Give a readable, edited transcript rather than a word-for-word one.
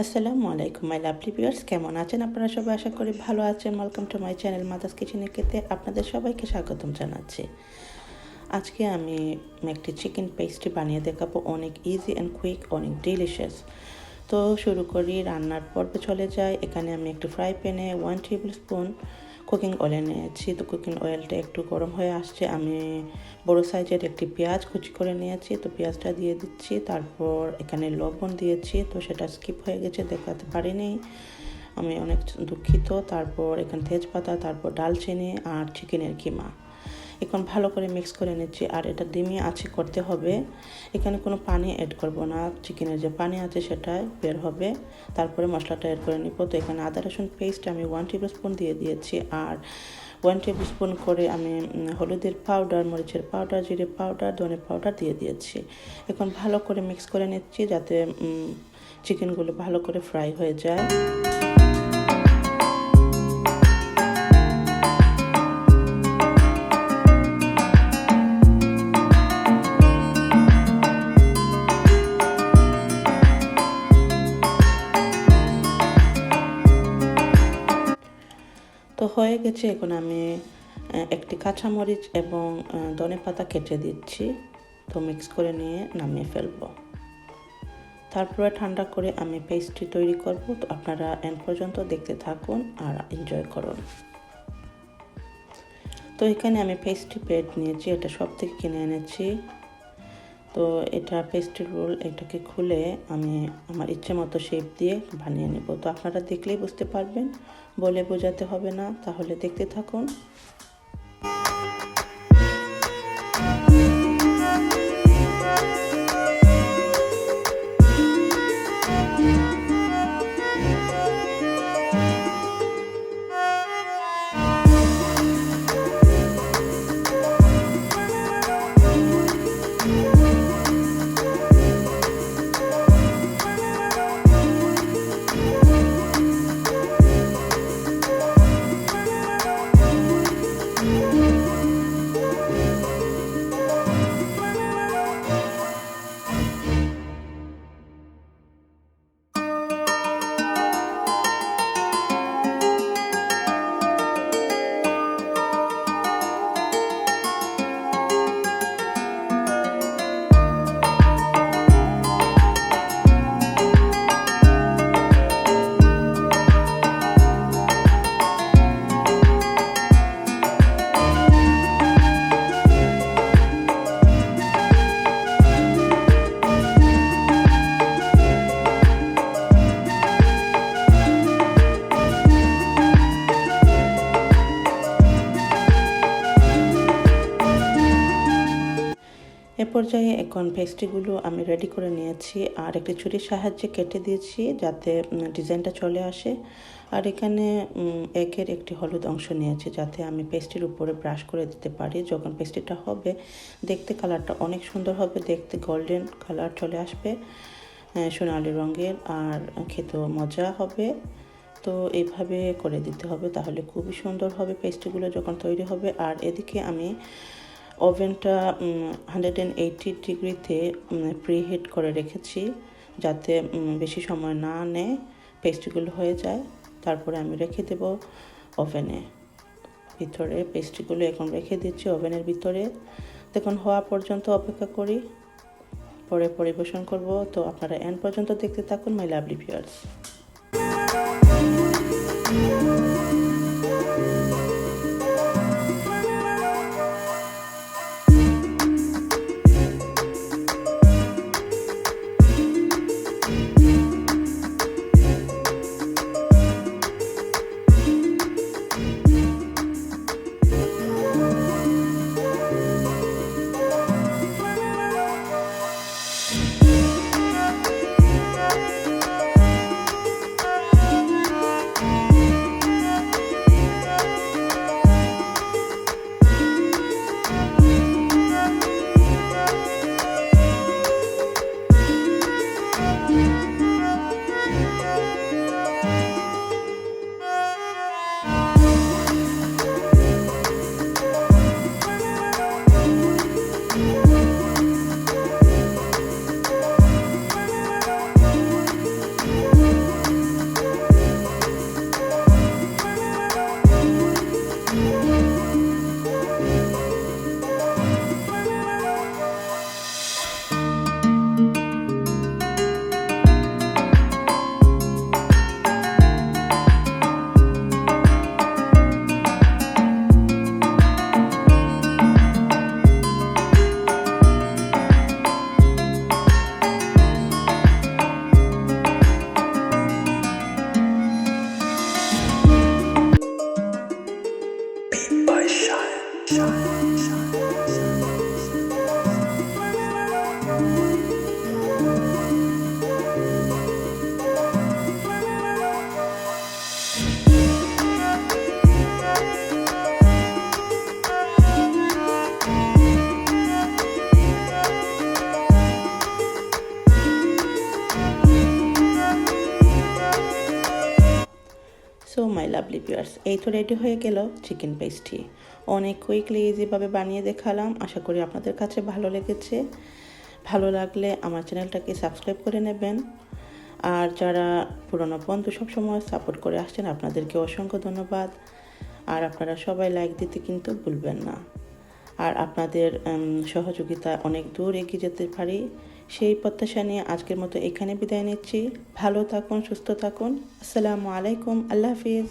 AssalamuAlaikum my lovely viewers, কেমন আছেন আপনারা সবাই? আশা করি ভালো আছেন। ওয়েলকাম টু মাই চ্যানেল মাদাস কিচেনে কেতে আপনাদের সবাইকে স্বাগতম জানাচ্ছি। আজকে আমি একটি চিকেন পেস্ট্রি বানিয়ে দেখাবো, অনেক ইজি অ্যান্ড কুইক, অনেক ডিলিশিয়াস। তো শুরু করি, রান্নার পর্বে চলে যাই। এখানে আমি একটি ফ্রাই প্যানে 1 টেবিলস্পুন কুকিং অয়েল নিয়েছি। তো কুকিং অয়েলটা একটু গরম হয়ে আসছে, আমি বড় সাইজের একটি পেঁয়াজ কুচি করে নিয়েছি। তো পেঁয়াজটা দিয়ে দিচ্ছি, তারপর এখানে লবণ দিয়েছি, তো সেটা স্কিপ হয়ে গেছে, দেখাতে পারিনি, আমি অনেক দুঃখিত। তারপর এখানে তেজপাতা, তারপর ডালচিনি আর চিকেনের কিমা এখন ভালো করে মিক্স করে নিচ্ছি। আর এটা ডিমি আছে করতে হবে, এখানে কোনো পানি অ্যাড করব না, চিকেনের যে পানি আছে সেটা বের হবে। তারপরে মশলাটা অ্যাড করে নিব। তো এখানে আদা রসুন পেস্ট আমি 1 টেবিলস্পুন দিয়ে দিয়েছি, আর 1 টেবিলস্পুন করে আমি হলুদের পাউডার, মরিচের পাউডার, জিরে পাউডার, ধনে পাউডার দিয়ে দিয়েছি। এখন ভালো করে মিক্স করে নিচ্ছি যাতে চিকেনগুলো ভালো করে ফ্রাই হয়ে যায়। তো হয়ে গেছে, এখন আমি একটি কাঁচামরিচ এবং ধনে পাতা কেটে দিচ্ছি। তো মিক্স করে নিয়ে নামিয়ে ফেলবো। তারপরে ঠান্ডা করে আমি পেস্ট্রি তৈরি করব। তো আপনারা এন্ড পর্যন্ত দেখতে থাকুন আর এনজয় করুন। তো এখানে আমি পেস্ট্রি প্লেট নিয়েছি, এটা সব থেকে কিনে এনেছি। তো এটা পেস্ট্রি রোল, এটাকে খুলে আমি আমার ইচ্ছে মতো শেপ দিয়ে বানিয়ে নেব। তো আপনারা দেখলেই বুঝতে পারবেন, বলে বোঝাতে হবে না, তাহলে দেখতে থাকুন। এ পর্যায়ে এখন পেস্ট্রিগুলো আমি রেডি করে নিয়েছি, আর একটি ছুরির সাহায্যে কেটে দিয়েছি যাতে ডিজাইনটা চলে আসে। আর এখানে এগের একটি হলুদ অংশ নিয়েছি যাতে আমি পেস্ট্রির উপরে ব্রাশ করে দিতে পারি। যখন পেস্ট্রিটা হবে দেখতে কালারটা অনেক সুন্দর হবে, দেখতে গোল্ডেন কালার চলে আসবে, সোনালি রঙের, আর খেতেও মজা হবে। তো এইভাবে করে দিতে হবে, তাহলে খুবই সুন্দর হবে পেস্ট্রিগুলো যখন তৈরি হবে। আর এদিকে আমি ওভেনটা 180 ডিগ্রিতে প্রিহিট করে রেখেছি যাতে বেশি সময় না নেয়, পেস্ট্রিগুলো হয়ে যায়। তারপরে আমি রেখে দেব ওভেনে ভিতরে। পেস্ট্রিগুলো এখন রেখে দিচ্ছি ওভেনের ভিতরে, দেখুন হওয়া পর্যন্ত অপেক্ষা করি, পরে পরিবেশন করব। তো আপনারা এন্ড পর্যন্ত দেখতে থাকুন my lovely viewers. Lovely viewers, এই তো রেডি হয়ে গেল চিকেন পেস্ট্রি। অনেক কুইকলি ইজিভাবে বানিয়ে দেখালাম। আশা করি আপনাদের কাছে ভালো লেগেছে। ভালো লাগলে আমার চ্যানেলটাকে সাবস্ক্রাইব করে নেবেন। আর যারা পুরনো বন্ধু সবসময় সাপোর্ট করে আসছেন, আপনাদেরকে অসংখ্য ধন্যবাদ। আর আপনারা সবাই লাইক দিতে কিন্তু ভুলবেন না। আর আপনাদের সহযোগিতা অনেক দূর এগিয়ে যেতে পারি, সেই প্রত্যাশা নিয়ে আজকের মতো এখানে বিদায় নিচ্ছি। ভালো থাকুন, সুস্থ থাকুন। আসসালামু আলাইকুম, আল্লাহ হাফিজ।